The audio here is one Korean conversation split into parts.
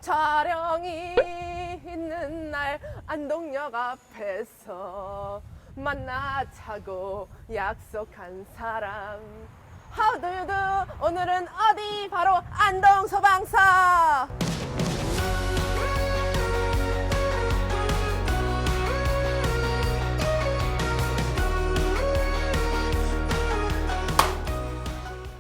촬영이 있는 날 안동역 앞에서 만나자고 약속한 사람. How do you do? 오늘은 어디? 바로 안동 소방서.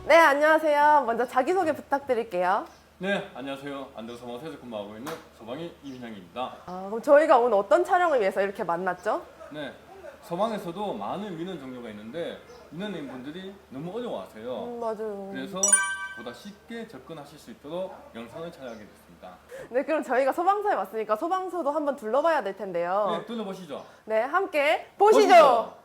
네, 안녕하세요. 먼저 자기소개 부탁드릴게요. 네, 안녕하세요. 안동소방서에서 근무하고 있는 소방의 이민영입니다. 그럼 저희가 오늘 어떤 촬영을 위해서 이렇게 만났죠? 네, 소방에서도 많은 민원 종류가 있는데 민원인분들이 너무 어려워하세요. 맞아요. 그래서 보다 쉽게 접근하실 수 있도록 영상을 촬영하게 됐습니다. 네, 그럼 저희가 소방서에 왔으니까 소방서도 한번 둘러봐야 될 텐데요. 네, 둘러보시죠. 네, 함께 보시죠.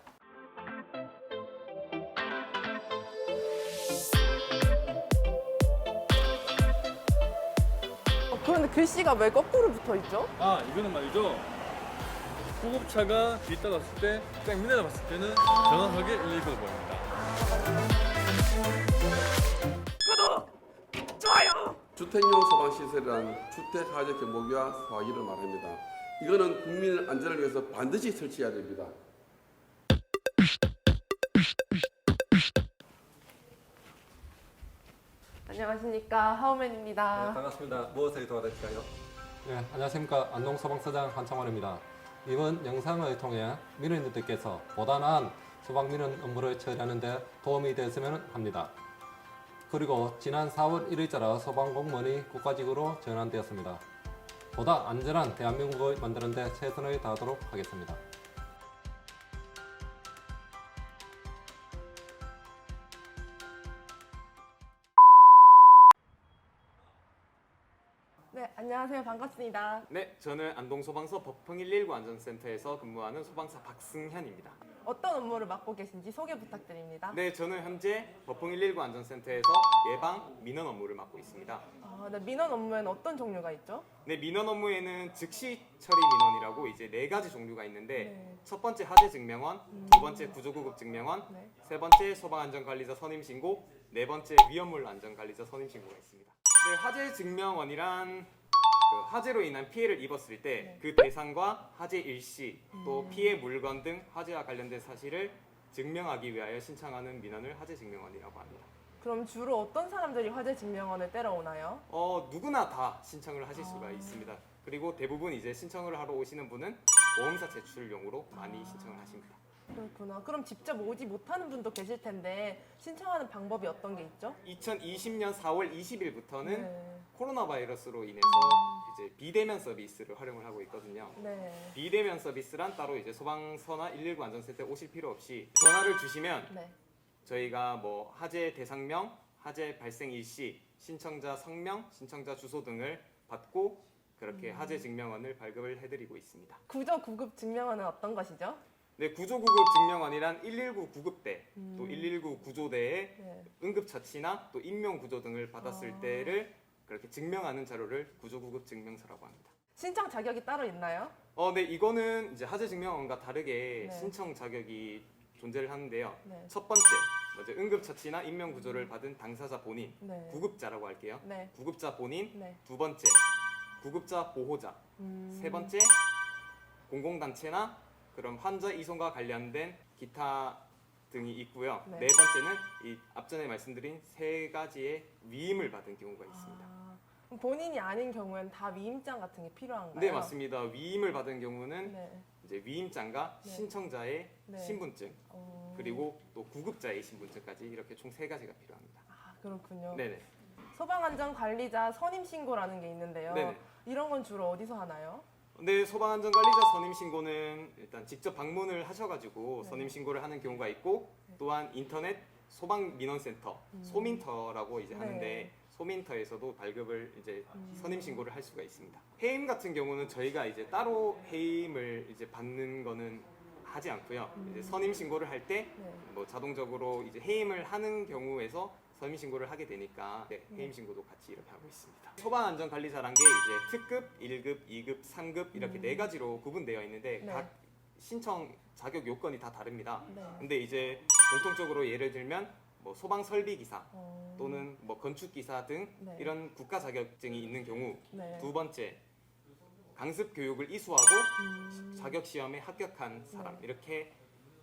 그런데 글씨가 왜 거꾸로 붙어 있죠? 아, 이거는 말이죠. 구급차가 뒤따랐을 때, 딱 민원을 봤을 때는 정확하게 119로 보입니다. 주택용 소방시설이란 주택하자 경보기와 소화기를 말합니다. 이거는 국민 안전을 위해서 반드시 설치해야 됩니다. 안녕하십니까, 하우맨입니다. 네, 반갑습니다. 무엇을 도와드릴까요? 네, 안녕하십니까. 안동소방서장 한창원입니다. 이번 영상을 통해 민원인들께서 보다 나은 소방민원 업무를 처리하는 데 도움이 되었으면 합니다. 그리고 지난 4월 1일자라 소방공무원이 국가직으로 전환되었습니다. 보다 안전한 대한민국을 만드는 데 최선을 다하도록 하겠습니다. 네, 안녕하세요. 반갑습니다. 네, 저는 안동소방서 법흥 119 안전센터에서 근무하는 소방사 박승현입니다. 어떤 업무를 맡고 계신지 소개 부탁드립니다. 네, 저는 현재 법흥 119 안전센터에서 예방 민원 업무를 맡고 있습니다. 네, 민원 업무에는 어떤 종류가 있죠? 네, 민원 업무에는 즉시 처리 민원이라고 이제 4가지 종류가 있는데 네. 첫 번째 하재 증명원, 두 번째 구조구급 증명원, 네. 세 번째 소방안전관리자 선임 신고, 네 번째 위험물 안전관리자 선임 신고가 있습니다. 네, 하재 증명원이란 그 화재로 인한 피해를 입었을 때 그 대상과 화재 일시 또 피해 물건 등 화재와 관련된 사실을 증명하기 위하여 신청하는 민원을 화재 증명원이라고 합니다. 그럼 주로 어떤 사람들이 화재 증명원을 때려오나요? 누구나 다 신청을 하실 수가 있습니다. 그리고 대부분 이제 신청을 하러 오시는 분은 보험사 제출용으로 많이 신청을 하십니다. 그렇구나. 그럼 직접 오지 못하는 분도 계실 텐데 신청하는 방법이 어떤 게 있죠? 2020년 4월 20일부터는 네. 코로나 바이러스로 인해서 이제 비대면 서비스를 활용을 하고 있거든요. 네. 비대면 서비스란 따로 이제 소방서나 119 안전센터에 오실 필요 없이 전화를 주시면 네. 저희가 뭐 화재 대상명, 화재 발생 일시, 신청자 성명, 신청자 주소 등을 받고 그렇게 화재 증명원을 발급을 해드리고 있습니다. 구조 구급 증명원은 어떤 것이죠? 네, 구조구급 증명원이란 119 구급대, 또 119 구조대의 네. 응급처치나 또 인명구조 등을 받았을 때를 그렇게 증명하는 자료를 구조구급 증명서라고 합니다. 신청 자격이 따로 있나요? 네, 이거는 이제 화재 증명원과 다르게 네. 신청 자격이 존재를 하는데요. 네. 첫 번째, 먼저 응급처치나 인명구조를 받은 당사자 본인, 네. 구급자라고 할게요. 네. 구급자 본인, 네. 두 번째, 구급자 보호자, 세 번째, 공공단체나 그럼 환자 이송과 관련된 기타 등이 있고요. 네. 네 번째는 이 앞전에 말씀드린 세 가지의 위임을 받은 경우가 있습니다. 그럼 본인이 아닌 경우에는 다 위임장 같은 게 필요한가요? 네, 맞습니다. 위임을 받은 경우는 네. 이제 위임장과 네. 신청자의 네. 신분증 그리고 또 구급자의 신분증까지 이렇게 총 세 가지가 필요합니다. 그렇군요. 네네. 소방안전관리자 선임신고라는 게 있는데요. 네네. 이런 건 주로 어디서 하나요? 네, 소방안전관리자 선임신고는 일단 직접 방문을 하셔가지고 네. 선임신고를 하는 경우가 있고 또한 인터넷 소방민원센터 소민터라고 이제 네. 하는데 소민터에서도 발급을 이제 선임신고를 할 수가 있습니다. 해임 같은 경우는 저희가 이제 따로 해임을 이제 받는 거는 하지 않고요. 이제 선임신고를 할 때 뭐 네. 자동적으로 이제 해임을 하는 경우에서 선임신고를 하게 되니까 해임신고도 같이 이렇게 하고 있습니다. 소방안전관리사란 게 이제 특급, 1급, 2급, 3급 이렇게 네 가지로 구분되어 있는데 네. 각 신청 자격 요건이 다 다릅니다. 네. 근데 이제 공통적으로 예를 들면 뭐 소방 설비 기사 어, 또는 뭐 건축 기사 등 네. 이런 국가 자격증이 있는 경우, 네. 두 번째 강습 교육을 이수하고 자격 시험에 합격한 사람, 이렇게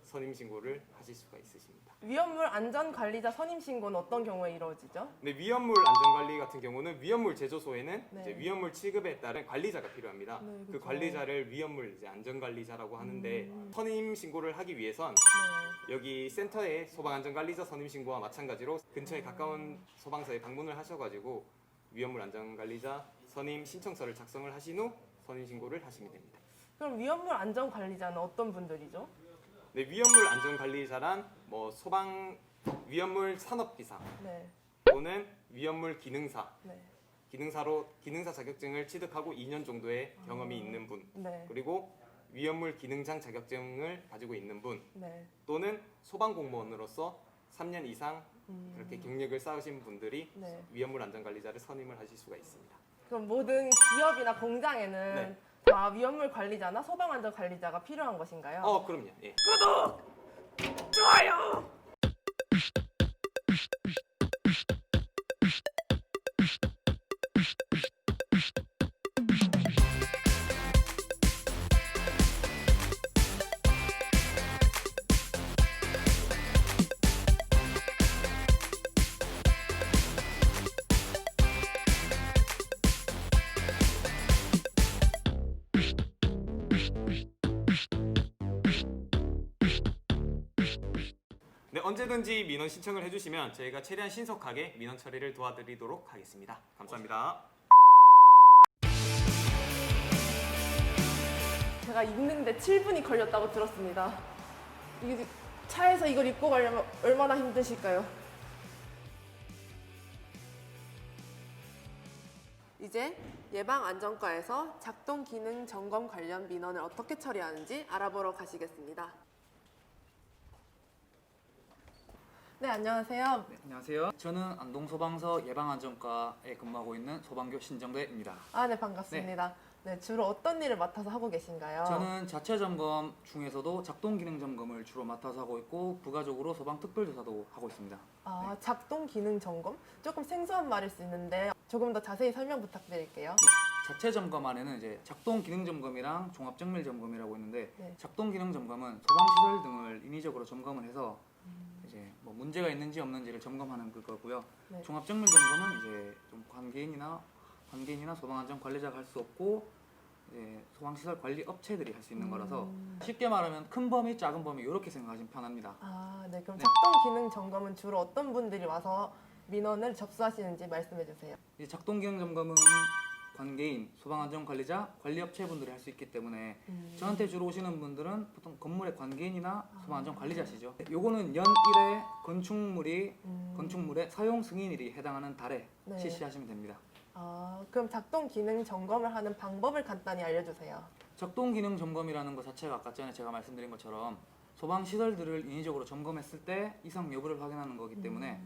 선임 신고를 하실 수가 있으십니다. 위험물 안전 관리자 선임 신고는 어떤 경우에 이루어지죠? 근데 위험물 안전관리 같은 경우는 위험물 제조소에는 네. 이제 위험물 취급에 따른 관리자가 필요합니다. 네, 그 그쵸. 관리자를 위험물 이제 안전관리자라고 하는데, 선임 신고를 하기 위해선 네. 여기 센터에 소방안전관리자 선임 신고와 마찬가지로 근처에 가까운 소방서에 방문을 하셔가지고 위험물 안전관리자 선임 신청서를 작성을 하신 후 선임 신고를 하시면 됩니다. 그럼 위험물 안전 관리자는 어떤 분들이죠? 네, 위험물 안전관리자란 뭐 소방 위험물 산업기사 네. 또는 위험물 기능사, 네. 기능사 자격증을 취득하고 2년 정도의 경험이 있는 분, 네. 그리고 위험물 기능장 자격증을 가지고 있는 분, 네. 또는 소방 공무원으로서 3년 이상 그렇게 경력을 쌓으신 분들이 네. 위험물 안전관리자를 선임을 하실 수가 있습니다. 그럼 모든 기업이나 공장에는 네. 다 위험물 관리자나 소방 안전 관리자가 필요한 것인가요? 그럼요. 예. 네, 언제든지 민원 신청을 해주시면 저희가 최대한 신속하게 민원 처리를 도와드리도록 하겠습니다. 감사합니다. 제가 읽는데 7분이 걸렸다고 들었습니다. 이게 차에서 이걸 입고 가려면 얼마나 힘드실까요? 이제 예방안전과에서 작동 기능 점검 관련 민원을 어떻게 처리하는지 알아보러 가시겠습니다. 네, 안녕하세요. 네, 안녕하세요. 저는 안동소방서 예방안전과에 근무하고 있는 소방교 신정대입니다. 아, 네, 반갑습니다. 네, 주로 어떤 일을 맡아서 하고 계신가요? 저는 자체 점검 중에서도 작동 기능 점검을 주로 맡아서 하고 있고 부가적으로 소방 특별조사도 하고 있습니다. 아, 작동 기능 점검? 조금 생소한 말일 수 있는데 조금 더 자세히 설명 부탁드릴게요. 자체 점검 안에는 이제 작동 기능 점검이랑 종합 정밀 점검이라고 있는데 네. 작동 기능 점검은 소방 시설 등을 인위적으로 점검을 해서 이제 뭐 문제가 있는지 없는지를 점검하는 그거고요. 네. 종합 정밀 점검은 이제 좀 관계인이나 소방안전 관리자가 할 수 없고 소방시설 관리 업체들이 할 수 있는 거라서 쉽게 말하면 큰 범위, 작은 범위 이렇게 생각하시면 편합니다. 아, 네. 그럼 네. 작동 기능 점검은 주로 어떤 분들이 와서 민원을 접수하시는지 말씀해 주세요. 이 작동 기능 점검은 관계인, 소방안전관리자, 관리업체분들이 할 수 있기 때문에 저한테 주로 오시는 분들은 보통 건물의 관계인이나 소방안전관리자시죠. 요거는 연 1회 건축물의 사용 승인일이 해당하는 달에 네. 실시하시면 됩니다. 아, 그럼 작동 기능 점검을 하는 방법을 간단히 알려주세요. 작동 기능 점검이라는 것 자체가 아까 전에 제가 말씀드린 것처럼 소방 시설들을 인위적으로 점검했을 때 이상 여부를 확인하는 거기 때문에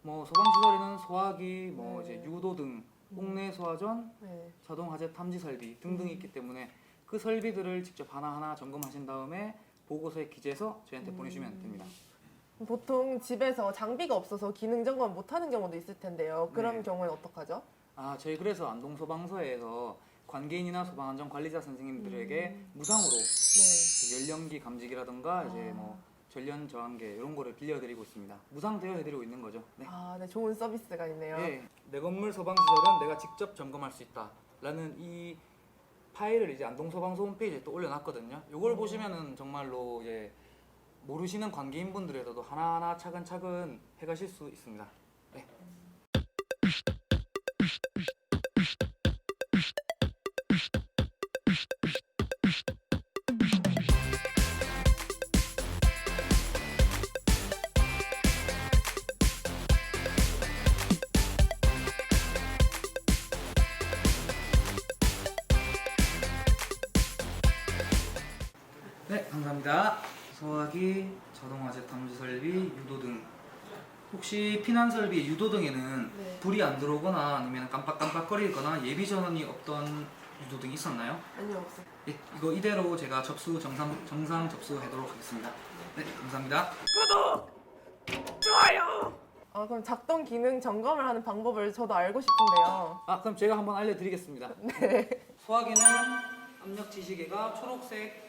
뭐 소방 시설에는 소화기, 뭐 네. 이제 유도 등 옥내 소화전, 네. 자동 화재 탐지 설비 등등이 있기 때문에 그 설비들을 직접 하나하나 점검하신 다음에 보고서에 기재해서 저희한테 보내주시면 됩니다. 보통 집에서 장비가 없어서 기능 점검 못 하는 경우도 있을 텐데요. 그런 네. 경우에는 어떡하죠? 저희 그래서 안동소방서에서 관계인이나 소방안전관리자 선생님들에게 무상으로 네. 연령기 감지기라든가 이제 뭐 전련 저항계 이런 거를 빌려드리고 있습니다. 무상 대여해드리고 있는 거죠. 네. 아, 네. 좋은 서비스가 있네요. 내 건물 소방시설은 내가 직접 점검할 수 있다라는 이 파일을 이제 안동소방서 홈페이지에 또 올려놨거든요. 이걸 보시면은 정말로 이제 모르시는 관계인분들에서도 하나하나 차근차근 해가실 수 있습니다. 네. 네, 감사합니다. 소화기, 자동화재 탐지 설비, 유도등. 혹시 피난 설비 유도등에는 네. 불이 안 들어오거나 아니면 깜빡깜빡거리거나 예비 전원이 없던 유도등이 있었나요? 아니요, 없어요. 예, 이거 이대로 제가 정상 접수하도록 하겠습니다. 네, 감사합니다. 그럼 작동 기능 점검을 하는 방법을 저도 알고 싶은데요. 그럼 제가 한번 알려드리겠습니다. 네. 소화기는 압력 지시계가 초록색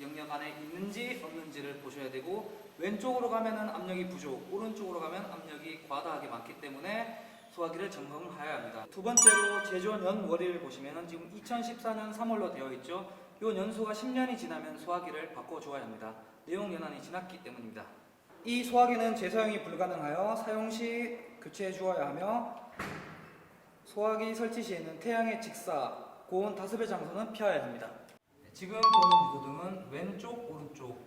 영역 안에 있는지 없는지를 보셔야 되고, 왼쪽으로 가면은 압력이 부족, 오른쪽으로 가면 압력이 과다하게 많기 때문에 소화기를 점검해야 합니다. 두 번째로 제조원 연월일을 보시면은 지금 2014년 3월로 되어 있죠. 이 연수가 10년이 지나면 소화기를 바꿔줘야 합니다. 내용 연한이 지났기 때문입니다. 이 소화기는 재사용이 불가능하여 사용 시 교체해 주어야 하며, 소화기 설치 시에는 태양의 직사, 고온 다습의 장소는 피해야 합니다. 지금 보는 유도등은 왼쪽, 오른쪽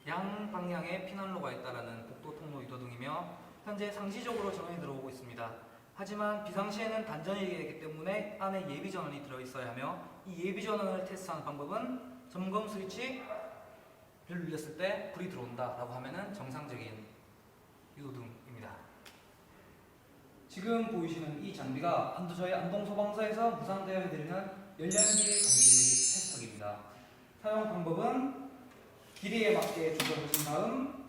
양 방향에 피난로가 있다라는 복도 통로 유도등이며, 현재 상시적으로 전원이 들어오고 있습니다. 하지만 비상시에는 단전이 되기 때문에 안에 예비 전원이 들어있어야 하며, 이 예비 전원을 테스트하는 방법은 점검 스위치를 눌렸을 때 불이 들어온다라고 하면은 정상적인 유도등입니다. 지금 보이시는 이 장비가 저희 안동소방서에서 무상되어 해드리는 열연기 감지 테스터기입니다. 사용 방법은 길이에 맞게 조절하신 다음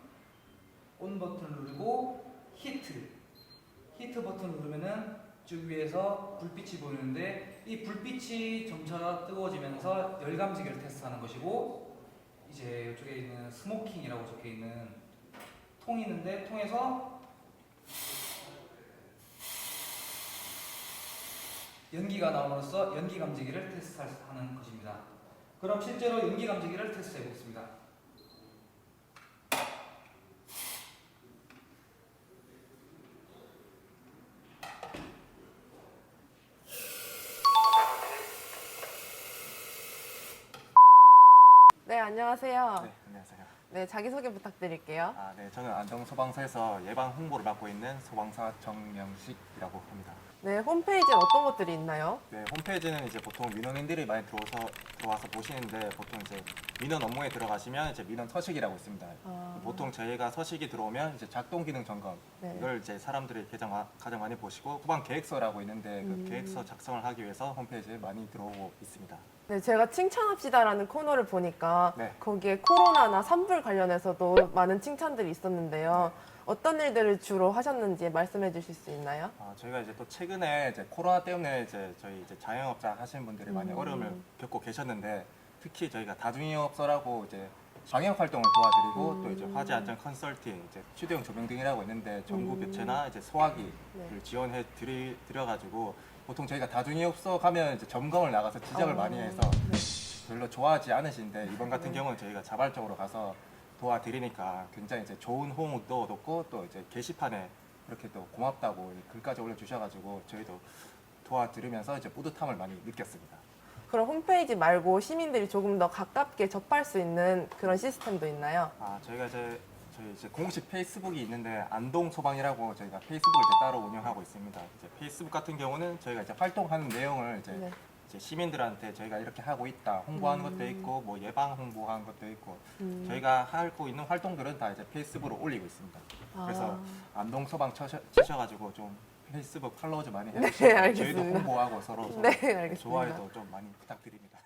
온 버튼을 누르고 히트 버튼을 누르면은 쭉 위에서 불빛이 보이는데, 이 불빛이 점차 뜨거워지면서 열 감지기를 테스트하는 것이고, 이제 이쪽에 있는 스모킹이라고 적혀 있는 통이 있는데, 통에서 연기가 나옴으로써 연기 감지기를 테스트하는 것입니다. 그럼 실제로 연기 감지기를 테스트해 보겠습니다. 네, 안녕하세요. 네, 안녕하세요. 네, 자기소개 부탁드릴게요. 네, 저는 안동소방서에서 예방 홍보를 맡고 있는 소방사 정명식이라고 합니다. 네, 홈페이지에 어떤 것들이 있나요? 네, 홈페이지는 이제 보통 민원인들이 많이 들어와서 보시는데, 보통 이제 민원 업무에 들어가시면 이제 민원 서식이라고 있습니다. 보통 저희가 서식이 들어오면 이제 작동 기능 점검, 네. 이걸 이제 사람들이 가장 많이 보시고, 후방 계획서라고 있는데 그 계획서 작성을 하기 위해서 홈페이지에 많이 들어오고 있습니다. 네, 제가 칭찬합시다라는 코너를 보니까 네. 거기에 코로나나 산불 관련해서도 많은 칭찬들이 있었는데요. 어떤 일들을 주로 하셨는지 말씀해 주실 수 있나요? 저희가 이제 또 최근에 이제 코로나 때문에 저희 자영업자 하시는 분들이 많이 어려움을 겪고 계셨는데, 특히 저희가 다중이업소라고 이제 방역 활동을 도와드리고, 또 이제 화재 안전 컨설팅, 이제 휴대용 조명 등이라고 있는데 전구 교체나 이제 소화기를 네. 지원해 드려가지고, 보통 저희가 다중이업소 가면 이제 점검을 나가서 지적을 많이 해서 별로 좋아하지 않으신데, 이번 같은 경우는 저희가 자발적으로 가서 도와드리니까 굉장히 이제 좋은 호응도 얻었고, 또 이제 게시판에 이렇게 또 고맙다고 글까지 올려주셔가지고 저희도 도와드리면서 이제 뿌듯함을 많이 느꼈습니다. 그럼 홈페이지 말고 시민들이 조금 더 가깝게 접할 수 있는 그런 시스템도 있나요? 저희가 저희 이제 공식 페이스북이 있는데, 안동소방이라고 저희가 페이스북을 이제 따로 운영하고 있습니다. 이제 페이스북 같은 경우는 저희가 이제 활동하는 내용을 네. 이제 시민들한테 저희가 이렇게 하고 있다 홍보하는 것도 있고, 뭐 예방 홍보하는 것도 있고, 저희가 하고 있는 활동들은 다 이제 페이스북으로 올리고 있습니다. 그래서 안동소방 치셔가지고 좀 페이스북 팔로우 좀 많이 해주시고, 저희도 알겠습니다. 홍보하고 서로 네, 알겠습니다. 좋아요도 좀 많이 부탁드립니다.